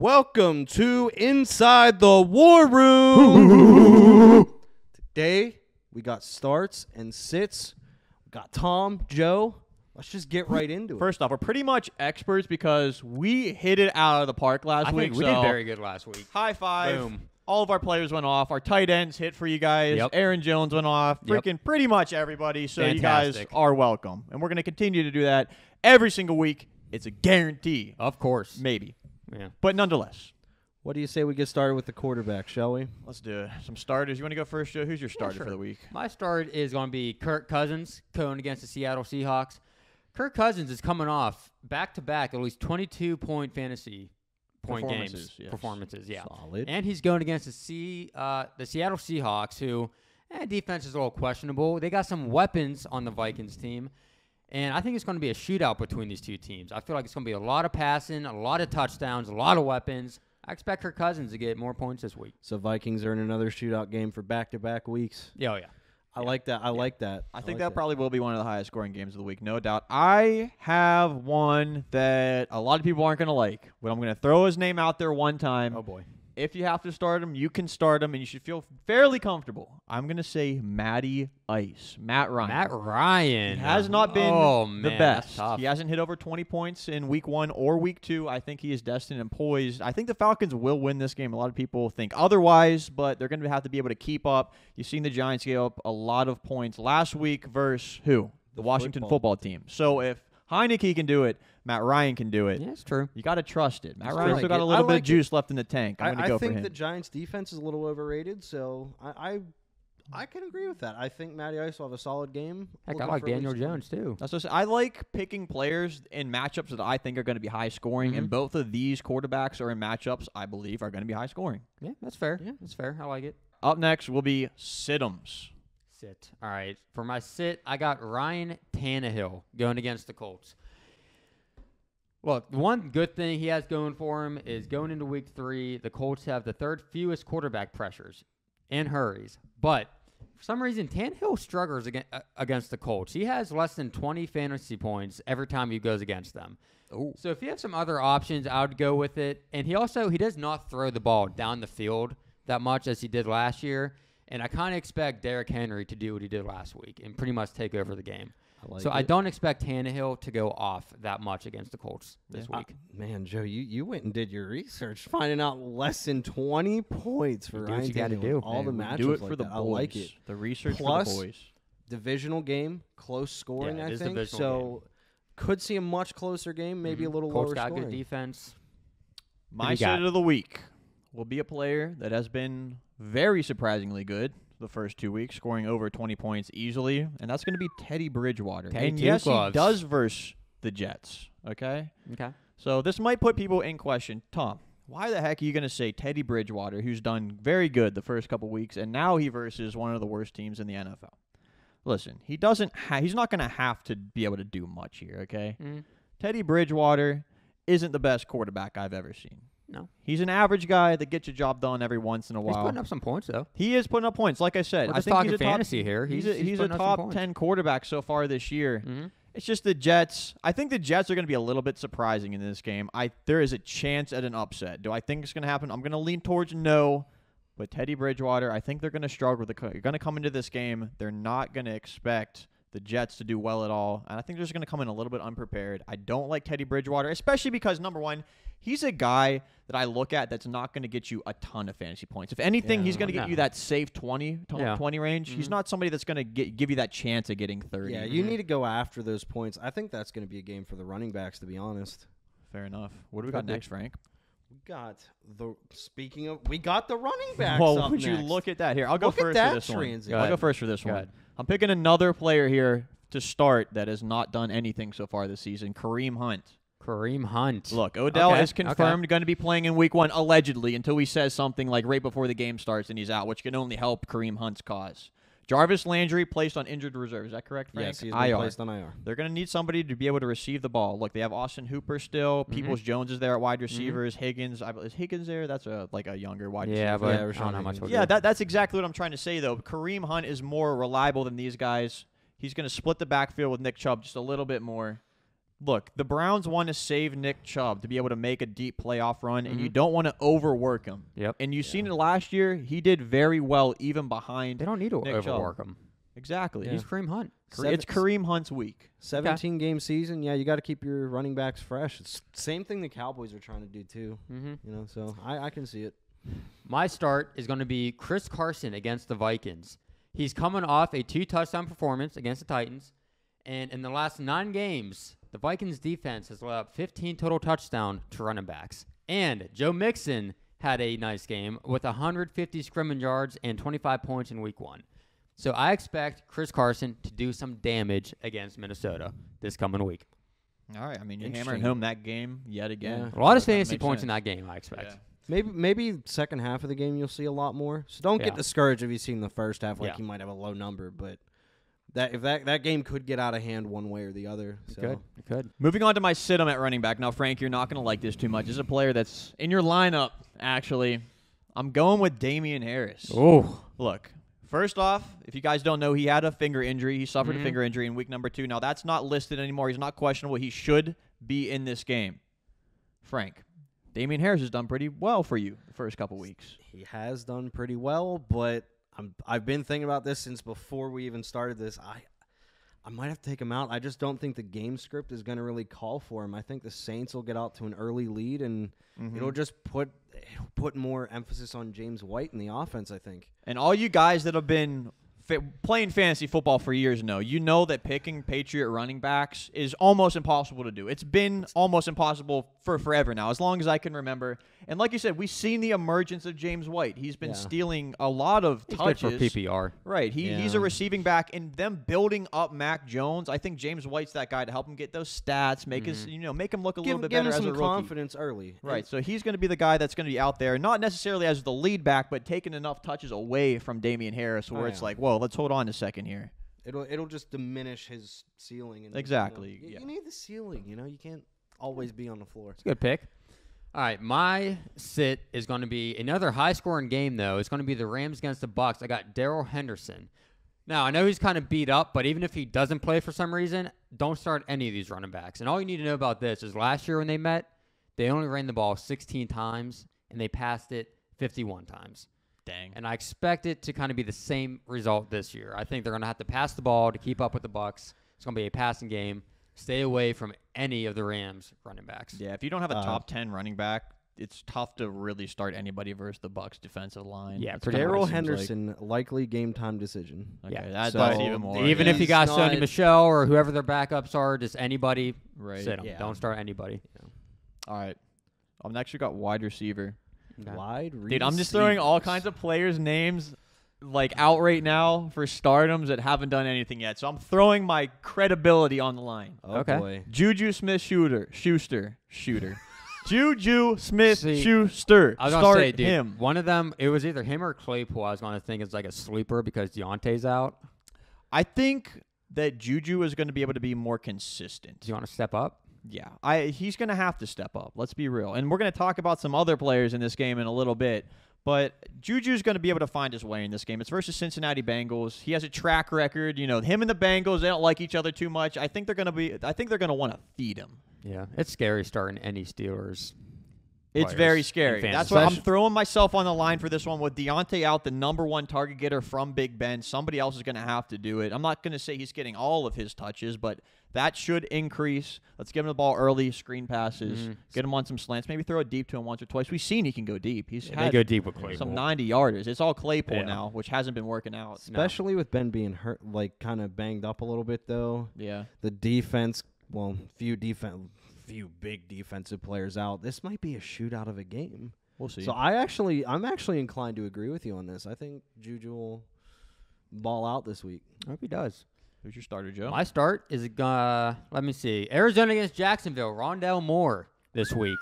Welcome to Inside the War Room. Today, we got starts and sits. We got Tom, Joe. Let's just get right into it. First off, we're pretty much experts because we hit it out of the park last week. We did very good last week. High five. Boom. All of our players went off. Our tight ends hit for you guys. Yep. Aaron Jones went off. Freaking pretty much everybody. So you guys Fantastic. are welcome. And we're going to continue to do that every single week. It's a guarantee. Of course. Maybe. Yeah. But nonetheless. What do you say we get started with the quarterback, shall we? Let's do it. Some starters. You want to go first, Joe? Who's your starter sure. for the week? My start is going to be Kirk Cousins going against the Seattle Seahawks. Kirk Cousins is coming off back-to-back at least 22-point fantasy point games. Yes. Performances, yeah. Solid. And he's going against the Seattle Seahawks, who defense is a little questionable. They got some weapons on the Vikings team. And I think it's going to be a shootout between these two teams. I feel like it's going to be a lot of passing, a lot of touchdowns, a lot of weapons. I expect Kirk Cousins to get more points this week. So Vikings are in another shootout game for back-to-back weeks. Yeah, oh, yeah. I like that. I like that. I think that probably will be one of the highest scoring games of the week, no doubt. I have one that a lot of people aren't going to like, but I'm going to throw his name out there one time. Oh, boy. If you have to start him, you can start him, and you should feel fairly comfortable. I'm going to say Matty Ice, Matt Ryan. Matt Ryan. He has not been the man, best. that's tough. He hasn't hit over 20 points in week 1 or week 2. I think he is destined and poised. I think the Falcons will win this game. A lot of people think otherwise, but they're going to have to be able to keep up. You've seen the Giants give up a lot of points last week versus who? The Washington football team. So if Heineke can do it, Matt Ryan can do it. Yeah, it's true. You got to trust it. Matt That's Ryan's true. still got a I little bit like of juice left in the tank. I'm going to go for him. I think the Giants' defense is a little overrated, so I can agree with that. I think Matty Ice will have a solid game. Heck, I Looking like for at Daniel least one. Jones, too. That's what I like picking players in matchups that I think are going to be high scoring, and both of these quarterbacks are in matchups I believe are going to be high scoring. Yeah, that's fair. Yeah. That's fair. I like it. Up next will be Siddums. Sit. All right. For my sit, I got Ryan Tannehill going against the Colts. Look, the one good thing he has going for him is going into week 3, the Colts have the third fewest quarterback pressures and hurries. But for some reason, Tannehill struggles against the Colts. He has less than 20 fantasy points every time he goes against them. Oh. So if you have some other options, I would go with it. And he does not throw the ball down the field that much as he did last year. And I kind of expect Derrick Henry to do what he did last week and pretty much take over the game. I don't expect Tannehill to go off that much against the Colts this week. Man, Joe, you went and did your research, finding out less than 20 points for You do Ryan what you gotta Tannehill. do. All the Hey, matchups do it like for the that. boys. I like it. The research Plus, for the boys. Divisional game, close scoring, Yeah, it I is think. divisional So could see a much closer game, maybe a little Colts lower got scoring. good defense. My you got? sit of the week will be a player that has been very surprisingly good the first 2 weeks, scoring over 20 points easily, and that's going to be Teddy Bridgewater. Teddy And Two yes, Gloves. he does verse the Jets, okay? Okay. So this might put people in question. Tom, why the heck are you going to say Teddy Bridgewater, who's done very good the first couple weeks, and now he versus one of the worst teams in the NFL? Listen, he's not going to have to be able to do much here, okay? Teddy Bridgewater isn't the best quarterback I've ever seen. No. He's an average guy that gets a job done every once in a He's while. putting up some points, though. He is putting up points, like I said. We're I just think talking he's a fantasy top, here. He's a putting up some top points. 10 quarterback so far this year. Mm-hmm. It's just the Jets. I think the Jets are going to be a little bit surprising in this game. There is a chance at an upset. Do I think it's going to happen? I'm going to lean towards no. But Teddy Bridgewater, I think they're going to struggle. You're going to come into this game. They're not going to expect the Jets to do well at all. And I think they're just going to come in a little bit unprepared. I don't like Teddy Bridgewater, especially because, number one, he's a guy that I look at that's not going to get you a ton of fantasy points. If anything, he's going to get you that safe 20 range. He's not somebody that's going to give you that chance of getting 30. Yeah, you need to go after those points. I think that's going to be a game for the running backs, to be honest. Fair enough. What do we got next, Frank? We got the running backs. Whoa, up would you next. look at that here? I'll go Look at first that for this one. transition. I'll go first for this one. ahead. I'm picking another player here to start that has not done anything so far this season, Kareem Hunt. Kareem Hunt. Look, Odell Okay, is confirmed going to be playing in week 1, allegedly, until he says something like right before the game starts and he's out, which can only help Kareem Hunt's cause. Jarvis Landry placed on injured reserve. Is that correct, Frank? Yes, he's been placed on IR. They're going to need somebody to be able to receive the ball. Look, they have Austin Hooper still. Peoples-Jones is there at wide receivers. Higgins. Is Higgins there? That's like a younger wide receiver. Yeah, but Yeah, I Rashawn don't know how much. Higgins. we'll Yeah, do. that's exactly what I'm trying to say, though. Kareem Hunt is more reliable than these guys. He's going to split the backfield with Nick Chubb just a little bit more. look, the Browns want to save Nick Chubb to be able to make a deep playoff run, and you don't want to overwork him. Yep. And you've seen it last year. He did very well even behind They don't need to Nick overwork Chubb. him. Exactly. He's Kareem Hunt. It's Kareem Hunt's week. 17-game season. Yeah, you got to keep your running backs fresh. It's same thing the Cowboys are trying to do too. Mm-hmm. You know, so I can see it. My start is going to be Chris Carson against the Vikings. He's coming off a 2-touchdown performance against the Titans, and in the last 9 games, the Vikings defense has allowed 15 total touchdowns to running backs. And Joe Mixon had a nice game with 150 scrimmage yards and 25 points in week 1. So I expect Chris Carson to do some damage against Minnesota this coming week. All right. I mean, you're hammering home that game yet again. Yeah. A lot of fantasy points in that game, I expect. Yeah. Maybe second half of the game you'll see a lot more. So don't Yeah. get discouraged if you see in the first half like Yeah. you might have a low number, but that game could get out of hand one way or the other. So. It could. Moving on to my sit-em at running back. Now, Frank, you're not going to like this too much. This is a player that's in your lineup, actually. I'm going with Damien Harris. Oh. Look, first off, if you guys don't know, he had a finger injury. He suffered a finger injury in week number 2. Now, that's not listed anymore. He's not questionable. He should be in this game. Frank, Damien Harris has done pretty well for you the first couple weeks. He has done pretty well, but I've been thinking about this since before we even started this. I might have to take him out. I just don't think the game script is going to really call for him. I think the Saints will get out to an early lead, and it'll just put more emphasis on James White in the offense, I think. And all you guys that have been playing fantasy football for years know that picking Patriot running backs is almost impossible to do. It's been almost impossible for forever now, as long as I can remember. And like you said, we've seen the emergence of James White. He's been stealing a lot of touches. Good for PPR. Right. He's a receiving back, and them building up Mac Jones, I think James White's that guy to help him get those stats, make make him look a little bit better as a rookie. Give him some confidence early. Right. So he's going to be the guy that's going to be out there, not necessarily as the lead back, but taking enough touches away from Damien Harris where it's like, whoa, let's hold on a second here. It'll just diminish his ceiling. And, exactly. You need the ceiling. You can't always be on the floor. It's a good pick. All right, my sit is going to be another high-scoring game, though. It's going to be the Rams against the Bucs. I got Darrell Henderson. Now, I know he's kind of beat up, but even if he doesn't play for some reason, don't start any of these running backs. And all you need to know about this is last year when they met, they only ran the ball 16 times, and they passed it 51 times. Dang. And I expect it to kind of be the same result this year. I think they're going to have to pass the ball to keep up with the Bucs. It's going to be a passing game. Stay away from any of the Rams running backs. Yeah, if you don't have a top 10 running back, it's tough to really start anybody versus the Bucs defensive line. Yeah, Darrell Henderson, likely game time decision. Okay, Yeah, that's even more. Even if you got He's Sony not- Michel or whoever their backups are, just anybody, sit them. Yeah. Don't start anybody. All right. Next, we got wide receiver. Okay. Wide Dude, I'm just throwing all receivers. kinds of players' names out right now for stardoms that haven't done anything yet. So I'm throwing my credibility on the line. Oh, Okay. boy. Juju Smith Schuster. Juju Smith See, Schuster. I was going to Start say, dude, him. one of them, it was either him or Claypool. I was going to think it's like a sleeper because Deontay's out. I think that Juju is going to be able to be more consistent. Do you want to step up? Yeah, he's going to have to step up. Let's be real. And we're going to talk about some other players in this game in a little bit. But Juju's going to be able to find his way in this game. It's versus Cincinnati Bengals. He has a track record. Him and the Bengals, they don't like each other too much. I think they're going to want to feed him. Yeah. It's scary starting any Steelers. It's players very in scary. fantasy. That's why I'm throwing myself on the line for this one. With Deontay out, the number one target getter from Big Ben, somebody else is going to have to do it. I'm not going to say he's getting all of his touches, but that should increase. Let's give him the ball early, screen passes, get him on some slants, maybe throw it deep to him once or twice. We've seen he can go deep. He's They had go deep with Claypool. some 90-yarders. It's all Claypool Yeah. now, which hasn't been working out. Especially with Ben being hurt, kind of banged up a little bit, though. Yeah. The defense, few big defensive players out. This might be a shootout of a game. We'll see. So I'm actually inclined to agree with you on this. I think Juju will ball out this week. I hope he does. Who's your starter, Joe? My start is, let me see, Arizona against Jacksonville, Rondale Moore this week.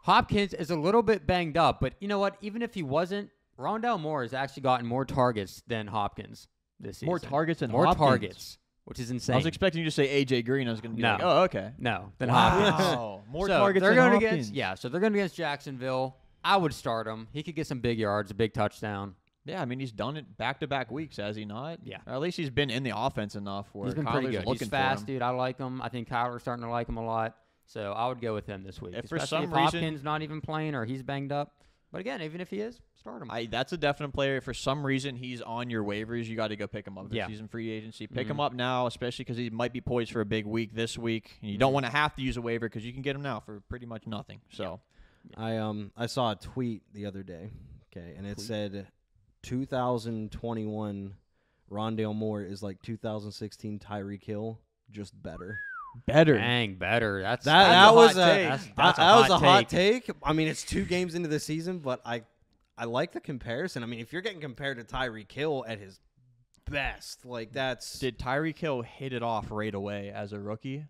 Hopkins is a little bit banged up, but you know what? Even if he wasn't, Rondale Moore has actually gotten more targets than Hopkins this season. More targets than More Hopkins? targets, which is insane. I was expecting you to say A.J. Green. I was going to be No. like, oh, okay. No, than Wow. Hopkins. More So targets they're than going Hopkins. so they're going against Jacksonville. I would start him. He could get some big yards, a big touchdown. Yeah, I mean, he's done it back-to-back weeks, has he not? Yeah. Or at least he's been in the offense enough where He's been Kyler's pretty good. looking He's for fast, him. dude. I like him. I think Kyler's starting to like him a lot. So I would go with him this week. If for Especially some if reason- Hopkins not even playing or he's banged up. But again, even if he is, start him. That's a definite player. If for some reason he's on your waivers, you got to go pick him up. If Yeah. he's in free agency, pick Mhm. him up now, especially because he might be poised for a big week this week. And you don't want to have to use a waiver because you can get him now for pretty much nothing. So I saw a tweet the other day, okay, and it said 2021 Rondale Moore is like 2016 Tyreek Hill, just better. better. Dang, better. That's That was hot take. That's that was a hot take. take. I mean, it's 2 games into the season, but I like the comparison. I mean, if you're getting compared to Tyreek Hill at his best, like that's Did Tyreek Hill hit it off right away as a rookie?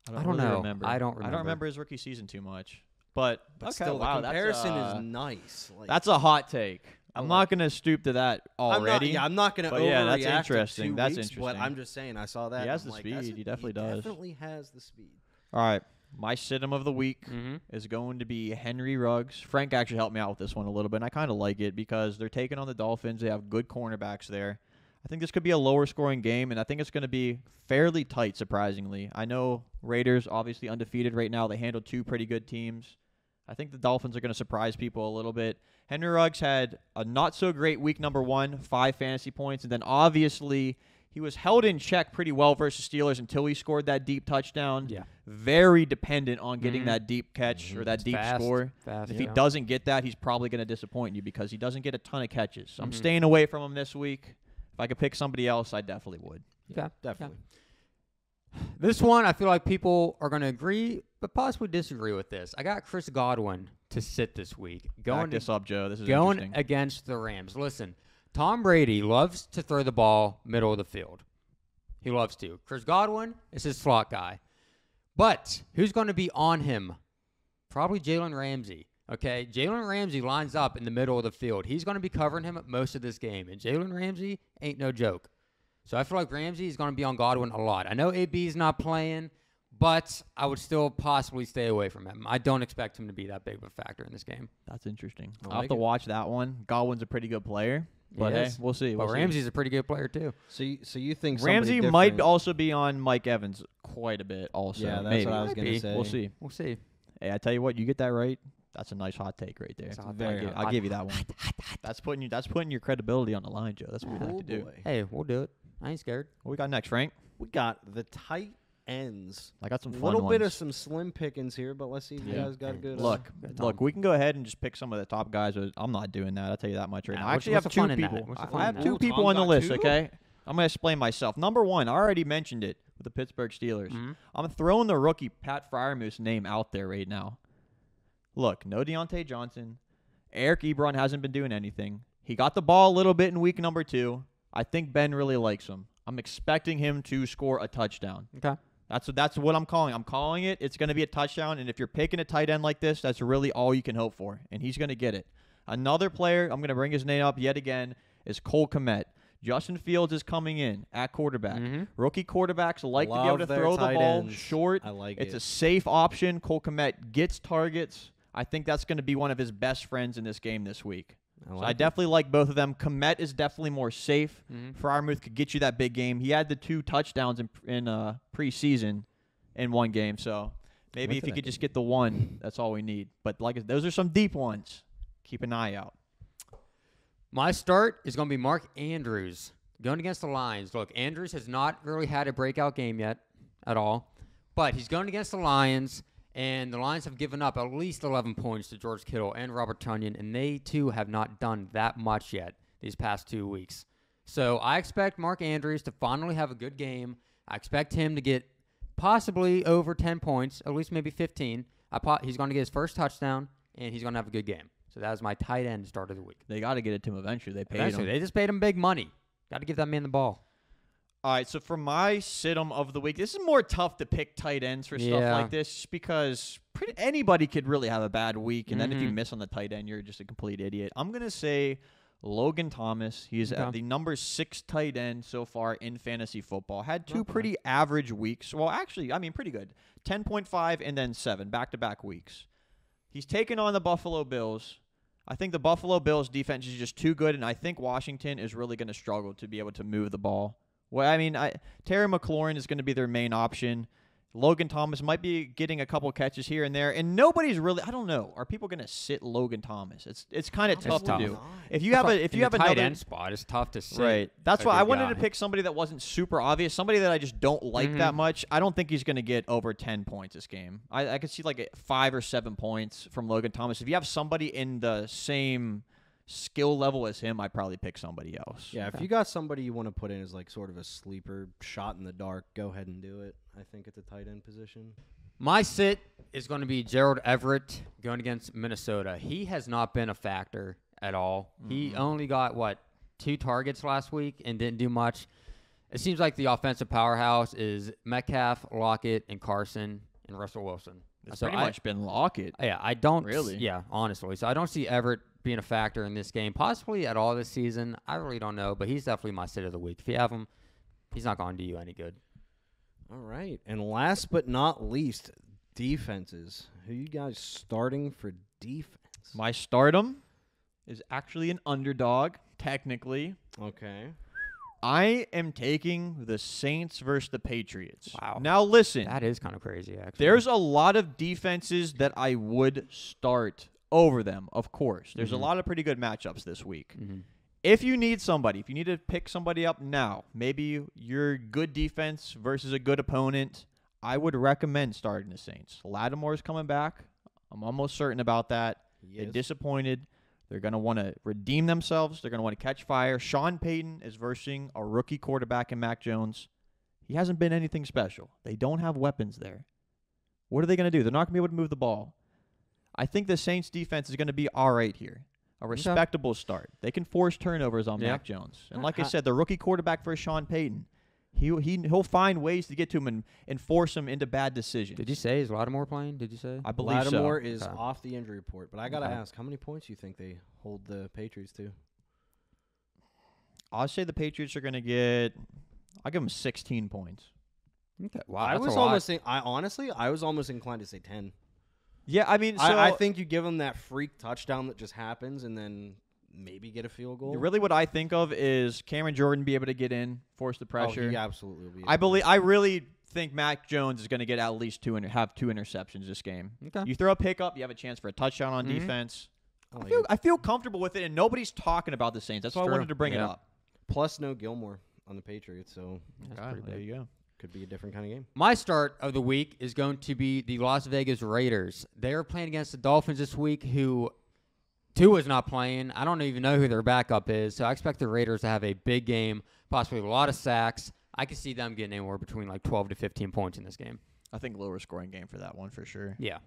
I don't really know. Remember. I don't I don't remember. remember his rookie season too much. But okay, still wow, the comparison that's, is nice. Like, that's a hot take. I'm not going to stoop to that already. I'm not going to But overreact. yeah, that's to interesting. 2 That's weeks, But interesting. I'm just saying, I saw that. He has and the I'm like, speed. He definitely does. Definitely has the speed. All right. My sit-em of the week Mhm. is going to be Henry Ruggs. Frank actually helped me out with this one a little bit, and I kind of like it because they're taking on the Dolphins. They have good cornerbacks there. I think this could be a lower-scoring game, and I think it's going to be fairly tight, surprisingly. I know Raiders, obviously undefeated right now. They handled 2 pretty good teams. I think the Dolphins are going to surprise people a little bit. Henry Ruggs had a not-so-great week number 1, 5 fantasy points, and then obviously he was held in check pretty well versus Steelers until he scored that deep touchdown. Yeah. Very dependent on getting Mhm. that deep catch or that deep Fast. score. Fast, If yeah. he doesn't get that, he's probably going to disappoint you because he doesn't get a ton of catches. So I'm Mhm. staying away from him this week. If I could pick somebody else, I definitely would. Okay. Definitely. This one, I feel like people are going to agree, but possibly disagree with this. I got Chris Godwin to sit this week. Back this up, Joe. This is going interesting. against the Rams. Listen, Tom Brady loves to throw the ball middle of the field. He loves to. Chris Godwin is his slot guy. But who's going to be on him? Probably Jalen Ramsey. Okay, Jalen Ramsey lines up in the middle of the field. He's going to be covering him most of this game, and Jalen Ramsey ain't no joke. So I feel like Ramsey is going to be on Godwin a lot. I know AB's not playing, but I would still possibly stay away from him. I don't expect him to be that big of a factor in this game. That's interesting. I I'll have like to it. watch that one. Godwin's a pretty good player, but He hey, is. we'll see. But We'll see. Ramsey's a pretty good player too. So you think Ramsey somebody might different- also be on Mike Evans quite a bit also. Yeah, that's maybe. what I was Might going to be. say. We'll see. We'll see. Hey, I tell you what, you get that right. That's a nice hot take right there. It's a hot Very take. hot. I'll give you that one. That's putting your credibility on the line, Joe. That's what we Oh, like to do. boy. Hey, we'll do it. I ain't scared. What we got next, Frank? We got the tight ends. I got some A fun little bit of ones. some slim pickings here, but let's see if you Yeah. guys got a good. Look, Good look, Tom. we can go ahead and just pick some of the top guys. But I'm not doing that. I'll tell you that much right Nah, now. I what's- actually what's have the fun 2 in that? people. What's the I fun have in that? 2 Ooh, people Tom on the got list. 2? Okay, I'm gonna explain myself. Number 1, I already mentioned it with the Pittsburgh Steelers. Mhm. I'm throwing the rookie Pat Freiermuth's name out there right now. Look, no Deontay Johnson. Eric Ebron hasn't been doing anything. He got the ball a little bit in week number 2. I think Ben really likes him. I'm expecting him to score a touchdown. Okay. That's what I'm calling. I'm calling it. It's going to be a touchdown, and if you're picking a tight end like this, that's really all you can hope for, and he's going to get it. Another player, I'm going to bring his name up yet again, is Cole Comet. Justin Fields is coming in at quarterback. Mhm. Rookie quarterbacks like to be able Love to their throw the tight ball ends. short. I like It's it. a safe option. Cole Komet gets targets. I think that's going to be one of his best friends in this game this week. So I it. definitely like both of them. Komet is definitely more safe. Mhm. Freiermuth could get you that big game. He had the 2 touchdowns in preseason in one game. So maybe Went if to he that could just game. get the one, that's all we need. But those are some deep ones. Keep an eye out. My start is going to be Mark Andrews going against the Lions. Look, Andrews has not really had a breakout game yet at all, but he's going against the Lions, and the Lions have given up at least 11 points to George Kittle and Robert Tonyan, and they too have not done that much yet these past 2 weeks. So I expect Mark Andrews to finally have a good game. I expect him to get possibly over 10 points, at least maybe 15. He's going to get his first touchdown, and he's going to have a good game. So that was my tight end start of the week. They got to get it to him eventually. They paid Eventually, him. they just paid him big money. Got to give that man the ball. All right, so for my sit-em of the week, this is more tough to pick tight ends for stuff Yeah. like this just because anybody could really have a bad week, and then if you Mhm. miss on the tight end, you're just a complete idiot. I'm going to say Logan Thomas. He's Okay. the number 6 tight end so far in fantasy football. Had 2 Not bad. pretty average weeks. Well, actually, I mean, pretty good. 10.5 and then 7 back-to-back weeks. He's taken on the Buffalo Bills. I think the Buffalo Bills defense is just too good, and I think Washington is really going to struggle to be able to move the ball. Well, I mean, Terry McLaurin is going to be their main option. Logan Thomas might be getting a couple catches here and there, and nobody's really. I don't know. Are people going to sit Logan Thomas? It's kind of tough to do. If you have a tight end spot, it's tough to sit. Right. That's why I wanted to pick somebody that wasn't super obvious, somebody that I just don't like that much. I don't think he's going to get over 10 points this game. I could see like 5 or 7 points from Logan Thomas. If you have somebody in the same skill level as him, I'd probably pick somebody else. Yeah, if you got somebody you want to put in as like sort of a sleeper shot in the dark, go ahead and do it. I think at the tight end position. My sit is going to be Gerald Everett going against Minnesota. He has not been a factor at all. He only got, 2 targets last week and didn't do much. It seems like the offensive powerhouse is Metcalf, Lockett, and Carson, and Russell Wilson. It's pretty much been Lockett. Yeah, I don't really. Yeah, honestly. So I don't see Everett being a factor in this game, possibly at all this season. I really don't know, but he's definitely my sit of the week. If you have him, he's not going to do you any good. All right. And last but not least, defenses. Who you guys starting for defense? My stardom is actually an underdog, technically. Okay. I am taking the Saints versus the Patriots. Wow. Now listen. That is kind of crazy, actually. There's a lot of defenses that I would start over them, of course. There's a lot of pretty good matchups this week. If you need to pick somebody up now, maybe your good defense versus a good opponent, I would recommend starting the Saints. Lattimore's coming back. I'm almost certain about that. They're disappointed. They're going to want to redeem themselves. They're going to want to catch fire. Sean Payton is versing a rookie quarterback in Mac Jones. He hasn't been anything special. They don't have weapons there. What are they going to do? They're not going to be able to move the ball. I think the Saints defense is going to be all right here. A respectable start. They can force turnovers on Mac Jones. And like I said, the rookie quarterback for Sean Payton, he'll find ways to get to him and force him into bad decisions. Did you say, is Lattimore playing? Did you say? I believe Lattimore so. is off the injury report. But I got to ask, how many points do you think they hold the Patriots to? I'll say the Patriots are going to get, I'll give them 16 points. Okay. Wow, I was almost inclined to say 10. Yeah, I mean, so I think you give them that freak touchdown that just happens and then maybe get a field goal. really what I think of is Cameron Jordan be able to get in, force the pressure. Oh, he absolutely will be. I really think Mac Jones is going to get at least have 2 interceptions this game. Okay. You throw a pickup, you have a chance for a touchdown on defense. like I feel comfortable with it, and nobody's talking about the Saints. That's why I wanted to bring it up. Plus no Gilmore on the Patriots, so That's God, pretty there big. you go. could be a different kind of game. My start of the week is going to be the Las Vegas Raiders. They are playing against the Dolphins this week, who Tua's not playing. I don't even know who their backup is, so I expect the Raiders to have a big game, possibly a lot of sacks. I could see them getting anywhere between like 12 to 15 points in this game. I think lower scoring game for that one for sure. Yeah.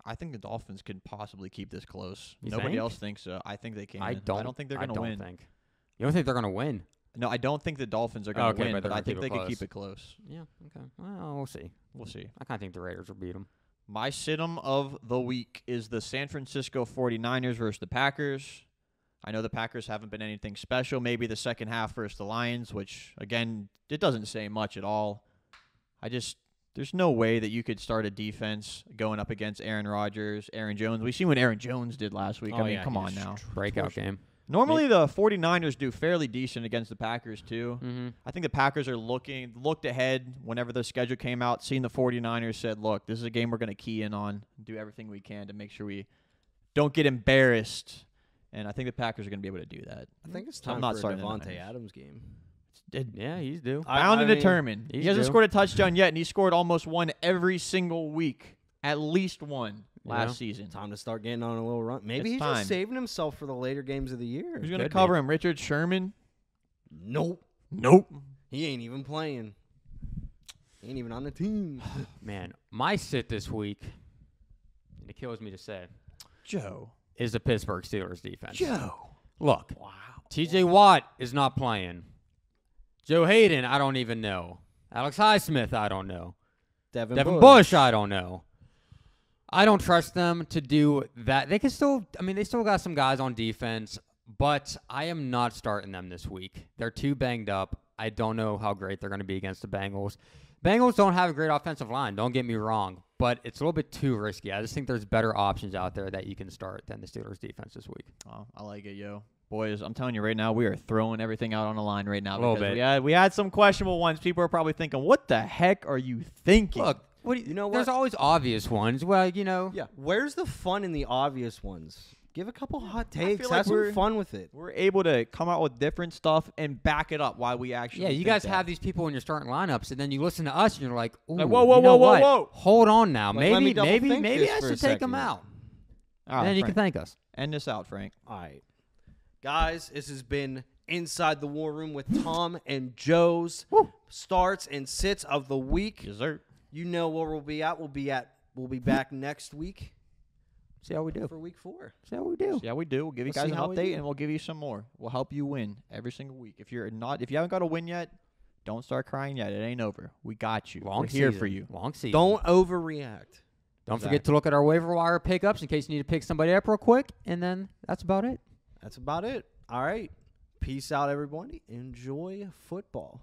I think the Dolphins could possibly keep this close. You Nobody think? else thinks so. I think they can. I don't think they're going to win. You don't think they're going to win? No, I don't think the Dolphins are going to Okay, win, but but they're I gonna think keep they it could keep close. it close. Yeah, okay. Well, we'll see. We'll see. I kind of think the Raiders will beat them. My sit-em of the week is the San Francisco 49ers versus the Packers. I know the Packers haven't been anything special. Maybe the second half versus the Lions, which, again, it doesn't say much at all. There's no way that you could start a defense going up against Aaron Rodgers, Aaron Jones. We've seen what Aaron Jones did last week. Come on now. Breakout game. Normally, the 49ers do fairly decent against the Packers, too. Mm-hmm. I think the Packers are looked ahead whenever the schedule came out, seen the 49ers, said, look, this is a game we're going to key in on, do everything we can to make sure we don't get embarrassed. And I think the Packers are going to be able to do that. I think it's I'm time not for a starting the Devontae Niners. Adams game. Yeah, he's due. Bound and mean, determined. He he's hasn't due. scored a touchdown yet, and he scored almost one every single week. At least one last Yeah. season. Time to start getting on a little run. Maybe It's he's time. just saving himself for the later games of the year. Who's going to Could cover be. him? Richard Sherman? Nope. Nope. He ain't even playing. He ain't even on the team. Man, my sit this week, and it kills me to say, Joe. is the Pittsburgh Steelers defense. Joe. Look, TJ Watt is not playing. Joe Hayden, I don't even know. Alex Highsmith, I don't know. Devin Bush, I don't know. I don't trust them to do that. They can still, they still got some guys on defense, but I am not starting them this week. They're too banged up. I don't know how great they're going to be against the Bengals. Bengals don't have a great offensive line. Don't get me wrong, but it's a little bit too risky. I just think there's better options out there that you can start than the Steelers defense this week. Oh, I like it, yo. Boys, I'm telling you right now, we are throwing everything out on the line right now. A little because bit. We had some questionable ones. People are probably thinking, what the heck are you thinking? Look, You know what? there's always obvious ones. Well, Yeah. Where's the fun in the obvious ones? Give a couple hot takes. feel like Have some fun with it. We're able to come out with different stuff and back it up why we actually yeah, you think guys that. have these people in your starting lineups, and then you listen to us, and you're like, ooh, Like, whoa, you know whoa, what? whoa. Hold on now. Like, let me maybe double think maybe this I for a should take them second. out. All right, Then you Frank, can thank us. end this out, Frank. All right. Guys, this has been Inside the War Room with Tom and Joe's starts and sits of the week. Dessert. You know where we'll be at. We'll be back next week See how we do. for week 4. See how we do. Yeah, we do. We'll give you Let's guys see an how we update, do. and we'll give you some more. We'll help you win every single week. If you haven't got a win yet, don't start crying yet. It ain't over. We got you. Long We're here season. for you. Long season. Don't overreact. Don't forget to look at our waiver wire pickups in case you need to pick somebody up real quick, and then that's about it. That's about it. All right. Peace out, everybody. Enjoy football.